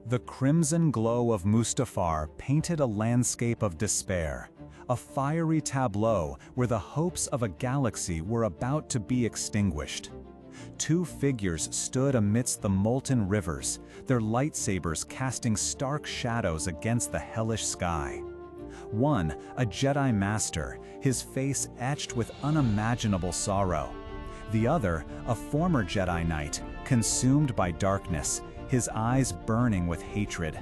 The crimson glow of Mustafar painted a landscape of despair, a fiery tableau where the hopes of a galaxy were about to be extinguished. Two figures stood amidst the molten rivers, their lightsabers casting stark shadows against the hellish sky. One, a Jedi master, his face etched with unimaginable sorrow. The other, a former Jedi Knight, consumed by darkness, his eyes burning with hatred.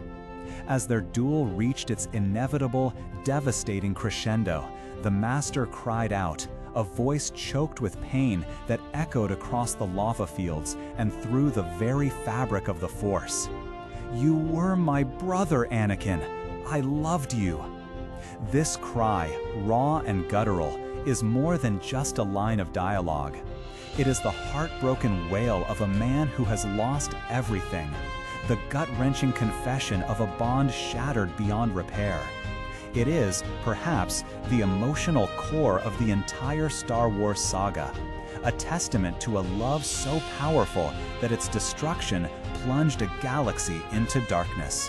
As their duel reached its inevitable, devastating crescendo, the Master cried out, a voice choked with pain that echoed across the lava fields and through the very fabric of the Force. "You were my brother, Anakin. I loved you." This cry, raw and guttural, is more than just a line of dialogue. It is the heartbroken wail of a man who has lost everything, the gut-wrenching confession of a bond shattered beyond repair. It is, perhaps, the emotional core of the entire Star Wars saga, a testament to a love so powerful that its destruction plunged a galaxy into darkness.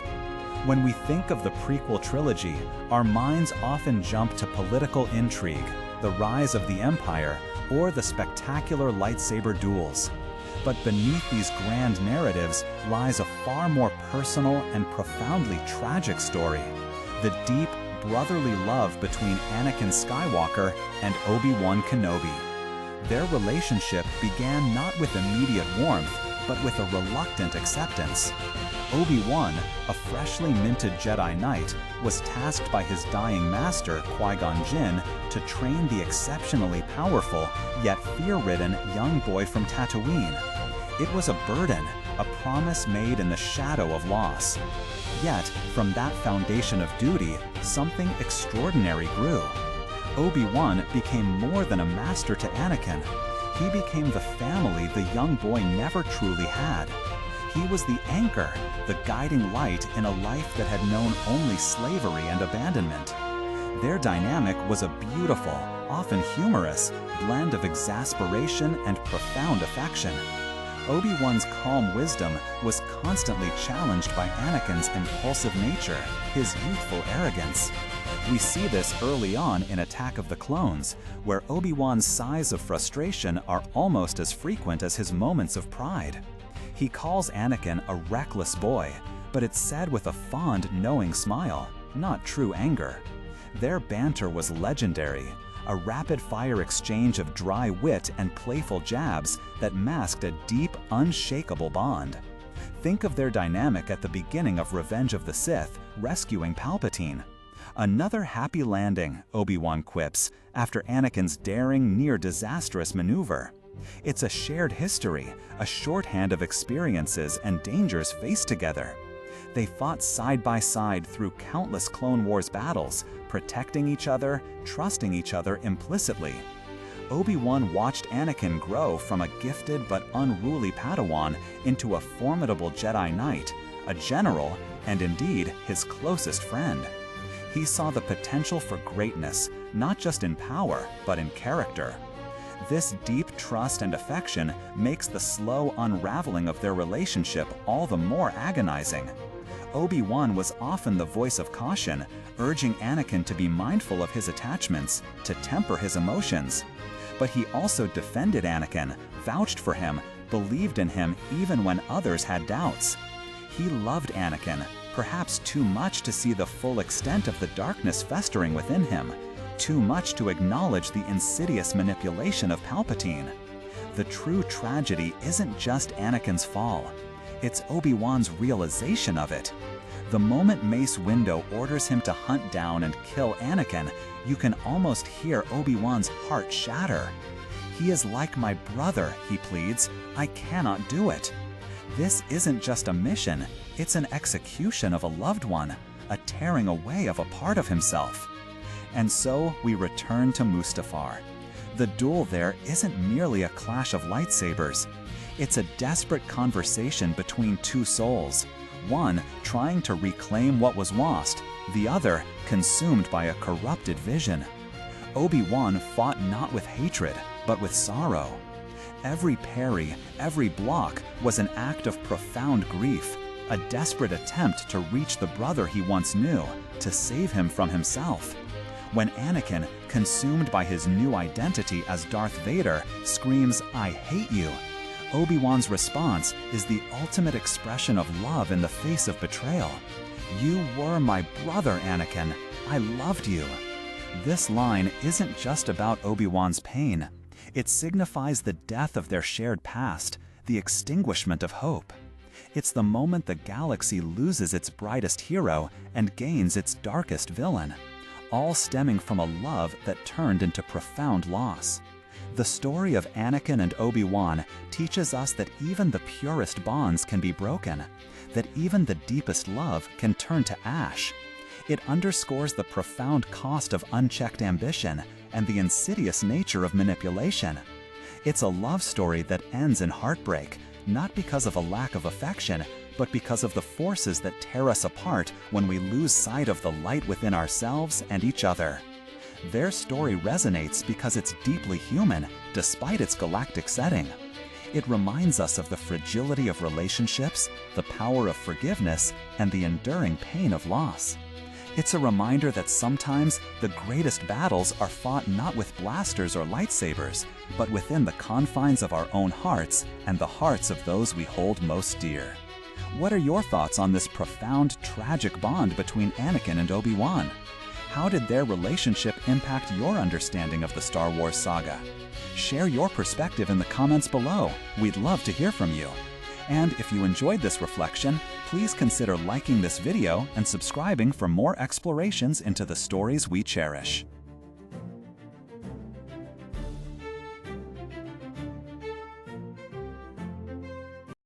When we think of the prequel trilogy, our minds often jump to political intrigue, the rise of the Empire, or the spectacular lightsaber duels. But beneath these grand narratives lies a far more personal and profoundly tragic story, the deep, brotherly love between Anakin Skywalker and Obi-Wan Kenobi. Their relationship began not with immediate warmth, but with a reluctant acceptance. Obi-Wan, a freshly minted Jedi Knight, was tasked by his dying master, Qui-Gon Jinn, to train the exceptionally powerful, yet fear-ridden young boy from Tatooine. It was a burden, a promise made in the shadow of loss. Yet, from that foundation of duty, something extraordinary grew. Obi-Wan became more than a master to Anakin. He became the family the young boy never truly had. He was the anchor, the guiding light in a life that had known only slavery and abandonment. Their dynamic was a beautiful, often humorous, blend of exasperation and profound affection. Obi-Wan's calm wisdom was constantly challenged by Anakin's impulsive nature, his youthful arrogance. We see this early on in Attack of the Clones, where Obi-Wan's sighs of frustration are almost as frequent as his moments of pride. He calls Anakin a reckless boy, but it's said with a fond, knowing smile, not true anger. Their banter was legendary, a rapid-fire exchange of dry wit and playful jabs that masked a deep, unshakable bond. Think of their dynamic at the beginning of Revenge of the Sith, rescuing Palpatine. "Another happy landing," Obi-Wan quips, after Anakin's daring, near-disastrous maneuver. It's a shared history, a shorthand of experiences and dangers faced together. They fought side by side through countless Clone Wars battles, protecting each other, trusting each other implicitly. Obi-Wan watched Anakin grow from a gifted but unruly Padawan into a formidable Jedi Knight, a general, and indeed his closest friend. He saw the potential for greatness, not just in power, but in character. This deep trust and affection makes the slow unraveling of their relationship all the more agonizing. Obi-Wan was often the voice of caution, urging Anakin to be mindful of his attachments, to temper his emotions. But he also defended Anakin, vouched for him, believed in him even when others had doubts. He loved Anakin, perhaps too much to see the full extent of the darkness festering within him, too much to acknowledge the insidious manipulation of Palpatine. The true tragedy isn't just Anakin's fall. It's Obi-Wan's realization of it. The moment Mace Windu orders him to hunt down and kill Anakin, you can almost hear Obi-Wan's heart shatter. "He is like my brother," he pleads. "I cannot do it." This isn't just a mission, it's an execution of a loved one, a tearing away of a part of himself. And so we return to Mustafar. The duel there isn't merely a clash of lightsabers. It's a desperate conversation between two souls, one trying to reclaim what was lost, the other consumed by a corrupted vision. Obi-Wan fought not with hatred, but with sorrow. Every parry, every block was an act of profound grief, a desperate attempt to reach the brother he once knew, to save him from himself. When Anakin, consumed by his new identity as Darth Vader, screams, "I hate you," Obi-Wan's response is the ultimate expression of love in the face of betrayal. "You were my brother, Anakin. I loved you." This line isn't just about Obi-Wan's pain. It signifies the death of their shared past, the extinguishment of hope. It's the moment the galaxy loses its brightest hero and gains its darkest villain, all stemming from a love that turned into profound loss. The story of Anakin and Obi-Wan teaches us that even the purest bonds can be broken, that even the deepest love can turn to ash. It underscores the profound cost of unchecked ambition and the insidious nature of manipulation. It's a love story that ends in heartbreak, not because of a lack of affection, but because of the forces that tear us apart when we lose sight of the light within ourselves and each other. Their story resonates because it's deeply human, despite its galactic setting. It reminds us of the fragility of relationships, the power of forgiveness, and the enduring pain of loss. It's a reminder that sometimes the greatest battles are fought not with blasters or lightsabers, but within the confines of our own hearts and the hearts of those we hold most dear. What are your thoughts on this profound, tragic bond between Anakin and Obi-Wan? How did their relationship impact your understanding of the Star Wars saga? Share your perspective in the comments below. We'd love to hear from you. And if you enjoyed this reflection, please consider liking this video and subscribing for more explorations into the stories we cherish.